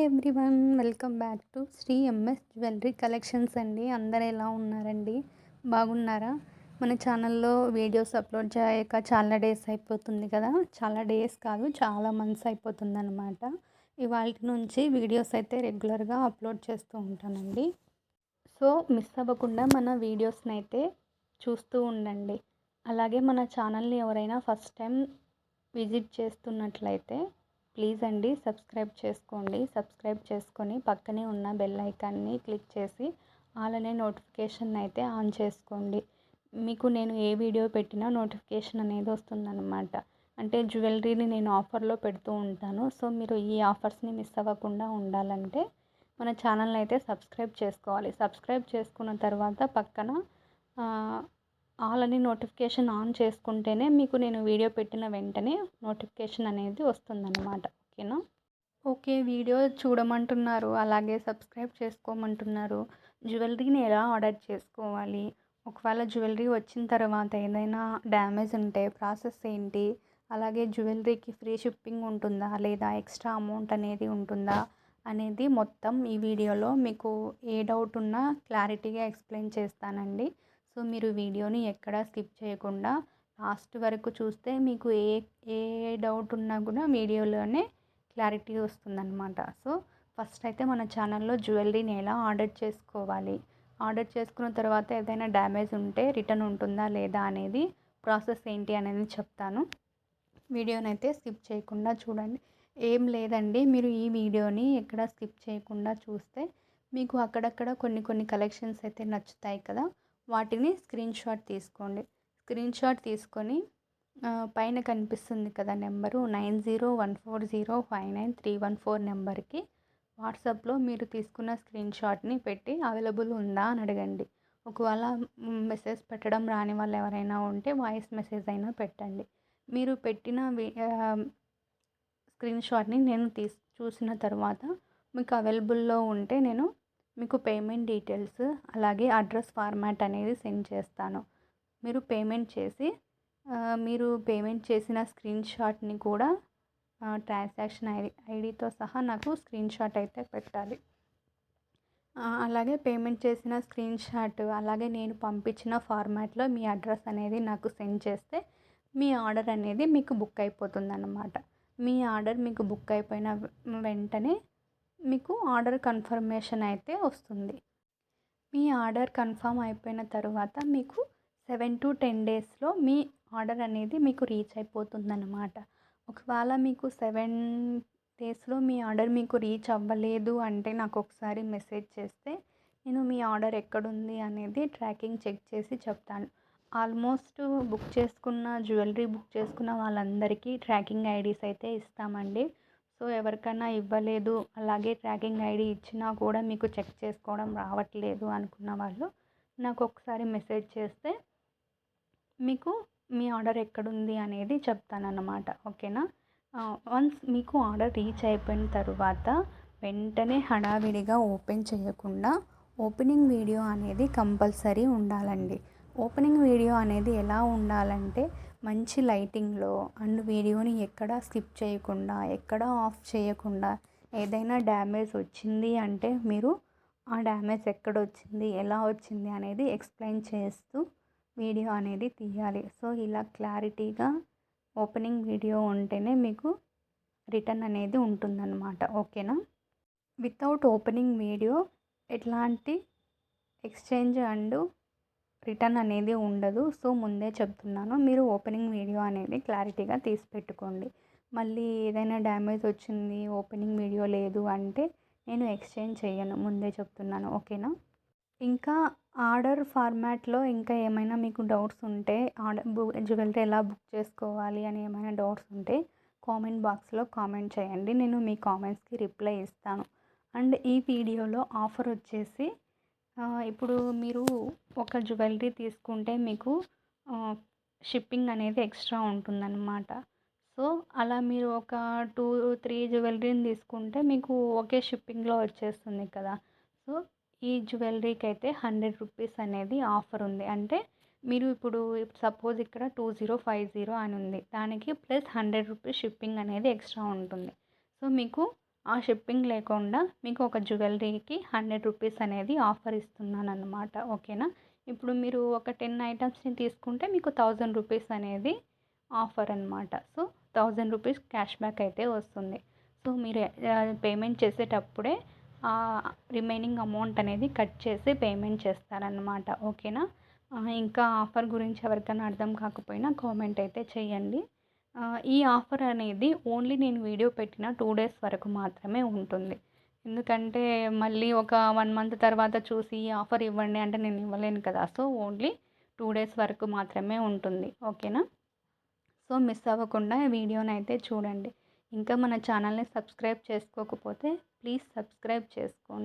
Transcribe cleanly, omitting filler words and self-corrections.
Everyone, welcome back to Shri MS jewellery collections అండి. అందరు ఎలా ఉన్నారండి? బాగున్నారా? మన ఛానల్లో వీడియోస్ అప్లోడ్ చేయక చాలా డేస్ అయిపోతుంది కదా. చాలా డేస్ కాదు, చాలా మంత్స్ అయిపోతుందన్నమాట. ఇవాల్టి నుంచి వీడియోస్ అయితే రెగ్యులర్గా అప్లోడ్ చేస్తూ ఉంటానండి. సో మిస్ అవ్వకుండా మన వీడియోస్ని అయితే చూస్తూ ఉండండి. అలాగే మన ఛానల్ని ఎవరైనా ఫస్ట్ టైం విజిట్ చేస్తున్నట్లయితే ప్లీజ్ అండి సబ్స్క్రైబ్ చేసుకోండి. సబ్స్క్రైబ్ చేసుకొని పక్కనే ఉన్న బెల్ ఐకాన్ని క్లిక్ చేసి ఆల్ అనే నోటిఫికేషన్ అయితే ఆన్ చేసుకోండి. మీకు నేను ఏ వీడియో పెట్టినా నోటిఫికేషన్ అనేది వస్తుందన్నమాట. అంటే జ్యువెలరీని నేను ఆఫర్లో పెడుతూ ఉంటాను. సో మీరు ఈ ఆఫర్స్ని మిస్ అవ్వకుండా ఉండాలంటే మన ఛానల్ని అయితే సబ్స్క్రైబ్ చేసుకోవాలి. సబ్స్క్రైబ్ చేసుకున్న తర్వాత పక్కన ఆల్ అని నోటిఫికేషన్ ఆన్ చేసుకుంటేనే మీకు నేను వీడియో పెట్టిన వెంటనే నోటిఫికేషన్ అనేది వస్తుందన్నమాట. ఓకేనా? ఓకే, వీడియో చూడమంటున్నారు, అలాగే సబ్స్క్రైబ్ చేసుకోమంటున్నారు. జ్యువెలరీని ఎలా ఆర్డర్ చేసుకోవాలి, ఒకవేళ జ్యువెలరీ వచ్చిన తర్వాత ఏదైనా డ్యామేజ్ ఉంటే ప్రాసెస్ ఏంటి, అలాగే జ్యువెలరీకి ఫ్రీ షిప్పింగ్ ఉంటుందా లేదా ఎక్స్ట్రా అమౌంట్ అనేది ఉంటుందా అనేది మొత్తం ఈ వీడియోలో మీకు ఏ డౌట్ ఉన్నా క్లారిటీగా ఎక్స్ప్లెయిన్ చేస్తానండి. సో మీరు వీడియోని ఎక్కడా స్కిప్ చేయకుండా లాస్ట్ వరకు చూస్తే మీకు ఏ ఏ డౌట్ ఉన్నా కూడా వీడియోలోనే క్లారిటీ వస్తుందన్నమాట. సో ఫస్ట్ అయితే మన ఛానల్లో జ్యువెలరీని ఎలా ఆర్డర్ చేసుకోవాలి, ఆర్డర్ చేసుకున్న తర్వాత ఏదైనా డ్యామేజ్ ఉంటే రిటర్న్ ఉంటుందా లేదా అనేది ప్రాసెస్ ఏంటి అనేది చెప్తాను. వీడియోని అయితే స్కిప్ చేయకుండా చూడండి. ఏం లేదండి, మీరు ఈ వీడియోని ఎక్కడ స్కిప్ చేయకుండా చూస్తే మీకు అక్కడక్కడ కొన్ని కలెక్షన్స్ అయితే నచ్చుతాయి కదా, వాటిని స్క్రీన్ షాట్ తీసుకోండి. స్క్రీన్ షాట్ తీసుకొని పైన కనిపిస్తుంది కదా నెంబరు 9014059314 నెంబర్కి వాట్సాప్లో మీరు తీసుకున్న స్క్రీన్ షాట్ని పెట్టి అవైలబుల్ ఉందా అని అడగండి. ఒకవేళ మెసేజ్ పెట్టడం రాని వాళ్ళు ఎవరైనా ఉంటే వాయిస్ మెసేజ్ అయినా పెట్టండి. మీరు పెట్టిన స్క్రీన్ షాట్ని నేను చూసిన తర్వాత మీకు అవైలబుల్లో ఉంటే నేను మీకు పేమెంట్ డీటెయిల్స్ అలాగే అడ్రస్ ఫార్మాట్ అనేది సెండ్ చేస్తాను. మీరు పేమెంట్ చేసిన స్క్రీన్ షాట్ని కూడా ట్రాన్సాక్షన్ ఐడితో సహా నాకు స్క్రీన్ షాట్ అయితే పెట్టాలి. అలాగే పేమెంట్ చేసిన స్క్రీన్ షాట్ అలాగే నేను పంపించిన ఫార్మాట్లో మీ అడ్రస్ అనేది నాకు సెండ్ చేస్తే మీ ఆర్డర్ అనేది మీకు బుక్ అయిపోతుందన్నమాట. మీ ఆర్డర్ మీకు బుక్ అయిపోయిన వెంటనే మీకు ఆర్డర్ కన్ఫర్మేషన్ అయితే వస్తుంది. మీ ఆర్డర్ కన్ఫర్మ్ అయిపోయిన తర్వాత మీకు 7 to 10 డేస్లో మీ ఆర్డర్ అనేది మీకు రీచ్ అయిపోతుందన్నమాట. ఒకవేళ మీకు 7 డేస్లో మీ ఆర్డర్ మీకు రీచ్ అవ్వలేదు అంటే నాకు ఒకసారి మెసేజ్ చేస్తే నేను మీ ఆర్డర్ ఎక్కడుంది అనేది ట్రాకింగ్ చెక్ చేసి చెప్తాను. ఆల్మోస్ట్ జ్యువెలరీ బుక్ చేసుకున్న వాళ్ళందరికీ ట్రాకింగ్ ఐడీస్ అయితే ఇస్తామండి. సో ఎవరికైనా ఇవ్వలేదు, అలాగే ట్రాకింగ్ ఐడి ఇచ్చినా కూడా మీకు చెక్ చేసుకోవడం రావట్లేదు అనుకున్న వాళ్ళు నాకు ఒకసారి మెసేజ్ చేస్తే మీకు మీ ఆర్డర్ ఎక్కడుంది అనేది చెప్తానన్నమాట. ఓకేనా? వన్స్ మీకు ఆర్డర్ రీచ్ అయిపోయిన తర్వాత వెంటనే హడావిడిగా ఓపెన్ చేయకుండా ఓపెనింగ్ వీడియో అనేది కంపల్సరీ ఉండాలండి. ఓపెనింగ్ వీడియో అనేది ఎలా ఉండాలంటే మంచి లైటింగ్లో అండ్ వీడియోని ఎక్కడా స్కిప్ చేయకుండా ఎక్కడా ఆఫ్ చేయకుండా ఏదైనా డ్యామేజ్ వచ్చింది అంటే మీరు ఆ డ్యామేజ్ ఎక్కడ వచ్చింది ఎలా వచ్చింది అనేది ఎక్స్ప్లెయిన్ చేస్తూ వీడియో అనేది తీయాలి. సో ఇలా క్లారిటీగా ఓపెనింగ్ వీడియో ఉంటేనే మీకు రిటర్న్ అనేది ఉంటుందన్నమాట. ఓకేనా? వితౌట్ ఓపెనింగ్ వీడియో ఎట్లాంటి ఎక్స్చేంజ్ అండ్ రిటర్న్ అనేది ఉండదు. సో ముందే చెప్తున్నాను, మీరు ఓపెనింగ్ వీడియో అనేది క్లారిటీగా తీసి పెట్టుకోండి. మళ్ళీ ఏదైనా డ్యామేజ్ వచ్చింది ఓపెనింగ్ వీడియో లేదు అంటే నేను ఎక్స్చేంజ్ చేయను, ముందే చెప్తున్నాను. ఓకేనా? ఇంకా ఆర్డర్ ఫార్మాట్లో ఇంకా ఏమైనా మీకు డౌట్స్ ఉంటే జ్యువెలరీ ఎలా బుక్ చేసుకోవాలి అని ఏమైనా డౌట్స్ ఉంటే కామెంట్ బాక్స్లో కామెంట్ చేయండి, నేను మీ కామెంట్స్కి రిప్లై ఇస్తాను. అండ్ ఈ వీడియోలో ఆఫర్ వచ్చేసి ఇప్పుడు మీరు ఒక జ్యువెలరీ తీసుకుంటే మీకు షిప్పింగ్ అనేది ఎక్స్ట్రా ఉంటుందన్నమాట. సో అలా మీరు ఒక 2-3 జ్యువెలరీని తీసుకుంటే మీకు ఒకే షిప్పింగ్లో వచ్చేస్తుంది కదా. సో ఈ జ్యువెలరీకి అయితే 100 రూపీస్ అనేది ఆఫర్ ఉంది. అంటే మీరు ఇప్పుడు సపోజ్ ఇక్కడ 2050 అని ఉంది, దానికి ప్లస్ 100 రూపీస్ షిప్పింగ్ అనేది ఎక్స్ట్రా ఉంటుంది. సో మీకు ఆ షిప్పింగ్ లేకుండా మీకు ఒక జ్యువెలరీకి 100 రూపీస్ అనేది ఆఫర్ ఇస్తున్నానన్నమాట. ఓకేనా. ఇప్పుడు మీరు ఒక 10 ఐటమ్స్‌ని తీసుకుంటే మీకు 1000 రూపీస్ అనేది ఆఫర్ అనమాట. సో, 1000 రూపీస్ క్యాష్ బ్యాక్ అయితే వస్తుంది. సో, మీరు పేమెంట్ చేసేటప్పుడే రిమైనింగ్ అమౌంట్ అనేది కట్ చేసి పేమెంట్ చేస్తారనమాట. ఓకేనా. ఇంకా ఆఫర్ గురించి ఎవరికైనా అర్థం కాకపోయినా కామెంట్ అయితే చేయండి. ఈ ఆఫర్ అనేది ఓన్లీ నేను వీడియో పెట్టిన 2 డేస్ వరకు మాత్రమే ఉంటుంది. ఎందుకంటే మళ్ళీ ఒక 1 మంత్ తర్వాత చూసి ఈ ఆఫర్ ఇవ్వండి అంటే నేను ఇవ్వలేను కదా. సో, ఓన్లీ 2 డేస్ వరకు మాత్రమే ఉంటుంది. ఓకేనా. సో, మిస్ అవ్వకుండా ఈ వీడియోనైతే చూడండి. ఇంకా మన ఛానల్‌ని సబ్స్క్రైబ్ చేసుకోకపోతే ప్లీజ్ సబ్స్క్రైబ్ చేసుకోండి.